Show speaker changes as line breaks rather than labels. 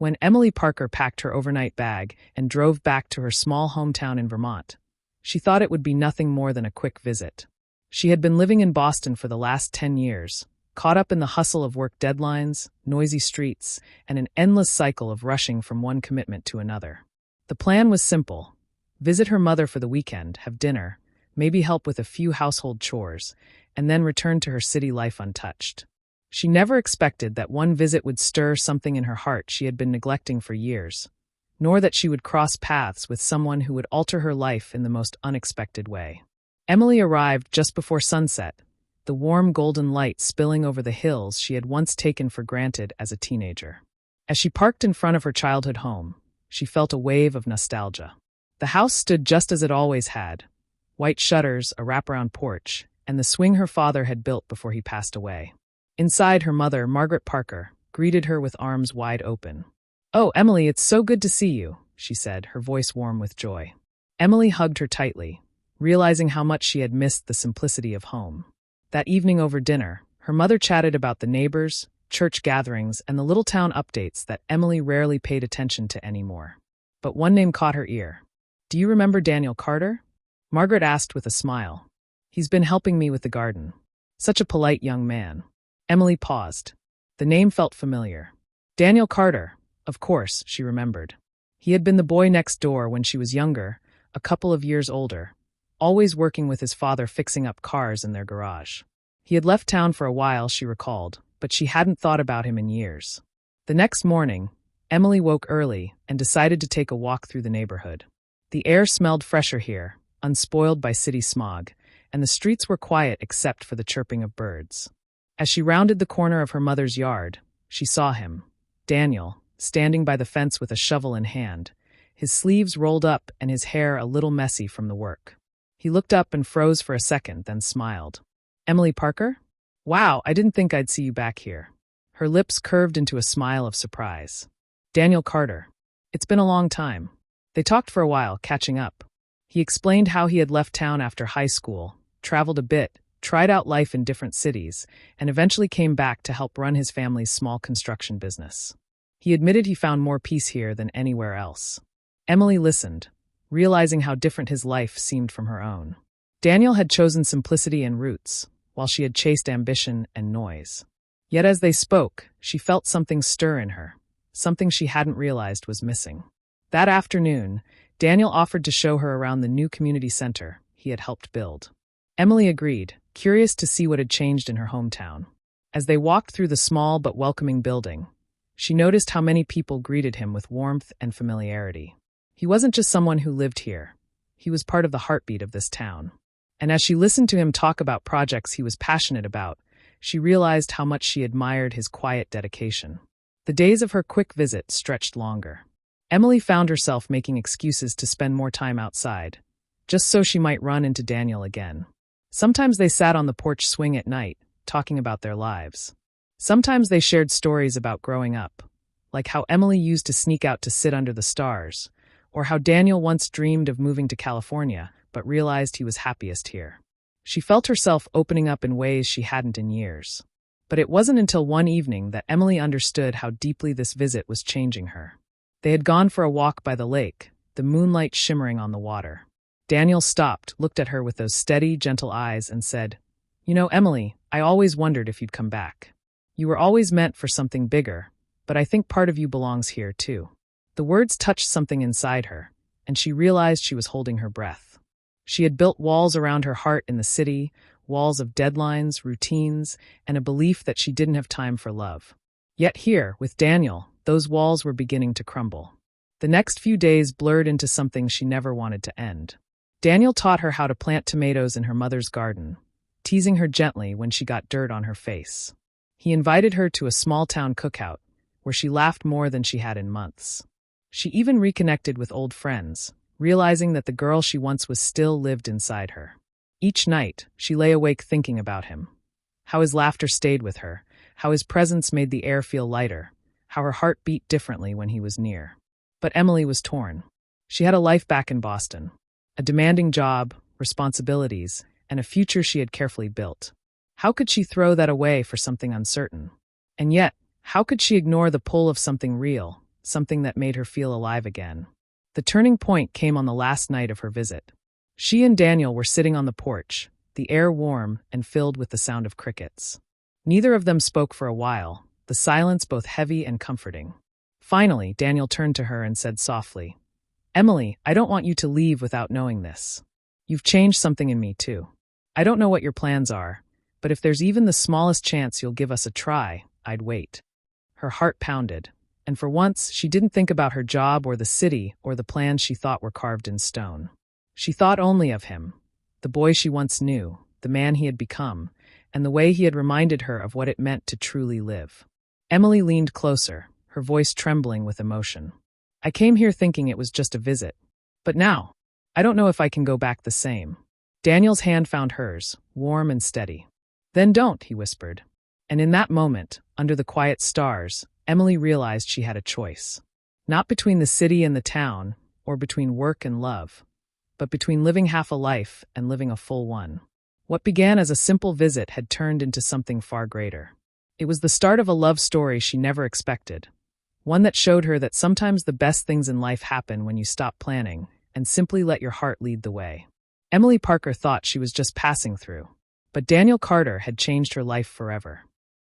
When Emily Parker packed her overnight bag and drove back to her small hometown in Vermont, she thought it would be nothing more than a quick visit. She had been living in Boston for the last 10 years, caught up in the hustle of work deadlines, noisy streets, and an endless cycle of rushing from one commitment to another. The plan was simple: visit her mother for the weekend, have dinner, maybe help with a few household chores, and then return to her city life untouched. She never expected that one visit would stir something in her heart she had been neglecting for years, nor that she would cross paths with someone who would alter her life in the most unexpected way. Emily arrived just before sunset, the warm golden light spilling over the hills she had once taken for granted as a teenager. As she parked in front of her childhood home, she felt a wave of nostalgia. The house stood just as it always had: white shutters, a wraparound porch, and the swing her father had built before he passed away. Inside, her mother, Margaret Parker, greeted her with arms wide open. "Oh, Emily, it's so good to see you," she said, her voice warm with joy. Emily hugged her tightly, realizing how much she had missed the simplicity of home. That evening over dinner, her mother chatted about the neighbors, church gatherings, and the little town updates that Emily rarely paid attention to anymore. But one name caught her ear. "Do you remember Daniel Carter?" Margaret asked with a smile. "He's been helping me with the garden. Such a polite young man." Emily paused. The name felt familiar. Daniel Carter, of course, she remembered. He had been the boy next door when she was younger, a couple of years older, always working with his father fixing up cars in their garage. He had left town for a while, she recalled, but she hadn't thought about him in years. The next morning, Emily woke early and decided to take a walk through the neighborhood. The air smelled fresher here, unspoiled by city smog, and the streets were quiet except for the chirping of birds. As she rounded the corner of her mother's yard, she saw him, Daniel, standing by the fence with a shovel in hand, his sleeves rolled up and his hair a little messy from the work. He looked up and froze for a second, then smiled. "Emily Parker? Wow, I didn't think I'd see you back here." Her lips curved into a smile of surprise. "Daniel Carter. It's been a long time." They talked for a while, catching up. He explained how he had left town after high school, traveled a bit, tried out life in different cities, and eventually came back to help run his family's small construction business. He admitted he found more peace here than anywhere else. Emily listened, realizing how different his life seemed from her own. Daniel had chosen simplicity and roots, while she had chased ambition and noise. Yet as they spoke, she felt something stir in her, something she hadn't realized was missing. That afternoon, Daniel offered to show her around the new community center he had helped build. Emily agreed, curious to see what had changed in her hometown. As they walked through the small but welcoming building, she noticed how many people greeted him with warmth and familiarity. He wasn't just someone who lived here. He was part of the heartbeat of this town. And as she listened to him talk about projects he was passionate about, she realized how much she admired his quiet dedication. The days of her quick visit stretched longer. Emily found herself making excuses to spend more time outside, just so she might run into Daniel again. Sometimes they sat on the porch swing at night, talking about their lives. Sometimes they shared stories about growing up, like how Emily used to sneak out to sit under the stars, or how Daniel once dreamed of moving to California, but realized he was happiest here. She felt herself opening up in ways she hadn't in years. But it wasn't until one evening that Emily understood how deeply this visit was changing her. They had gone for a walk by the lake, the moonlight shimmering on the water. Daniel stopped, looked at her with those steady, gentle eyes, and said, "You know, Emily, I always wondered if you'd come back. You were always meant for something bigger, but I think part of you belongs here, too." The words touched something inside her, and she realized she was holding her breath. She had built walls around her heart in the city, walls of deadlines, routines, and a belief that she didn't have time for love. Yet here, with Daniel, those walls were beginning to crumble. The next few days blurred into something she never wanted to end. Daniel taught her how to plant tomatoes in her mother's garden, teasing her gently when she got dirt on her face. He invited her to a small-town cookout, where she laughed more than she had in months. She even reconnected with old friends, realizing that the girl she once was still lived inside her. Each night, she lay awake thinking about him. How his laughter stayed with her, how his presence made the air feel lighter, how her heart beat differently when he was near. But Emily was torn. She had a life back in Boston, a demanding job, responsibilities, and a future she had carefully built. How could she throw that away for something uncertain? And yet, how could she ignore the pull of something real, something that made her feel alive again. The turning point came on the last night of her visit. She and Daniel were sitting on the porch, the air warm and filled with the sound of crickets. Neither of them spoke for a while, the silence both heavy and comforting. Finally, Daniel turned to her and said softly, "Emily, I don't want you to leave without knowing this. You've changed something in me, too. I don't know what your plans are, but if there's even the smallest chance you'll give us a try, I'd wait." Her heart pounded, and for once she didn't think about her job or the city or the plans she thought were carved in stone. She thought only of him, the boy she once knew, the man he had become, and the way he had reminded her of what it meant to truly live. Emily leaned closer, her voice trembling with emotion. "I came here thinking it was just a visit. But now, I don't know if I can go back the same." Daniel's hand found hers, warm and steady. "Then don't," he whispered. And in that moment, under the quiet stars, Emily realized she had a choice. Not between the city and the town, or between work and love, but between living half a life and living a full one. What began as a simple visit had turned into something far greater. It was the start of a love story she never expected. One that showed her that sometimes the best things in life happen when you stop planning and simply let your heart lead the way. Emily Parker thought she was just passing through, but Daniel Carter had changed her life forever.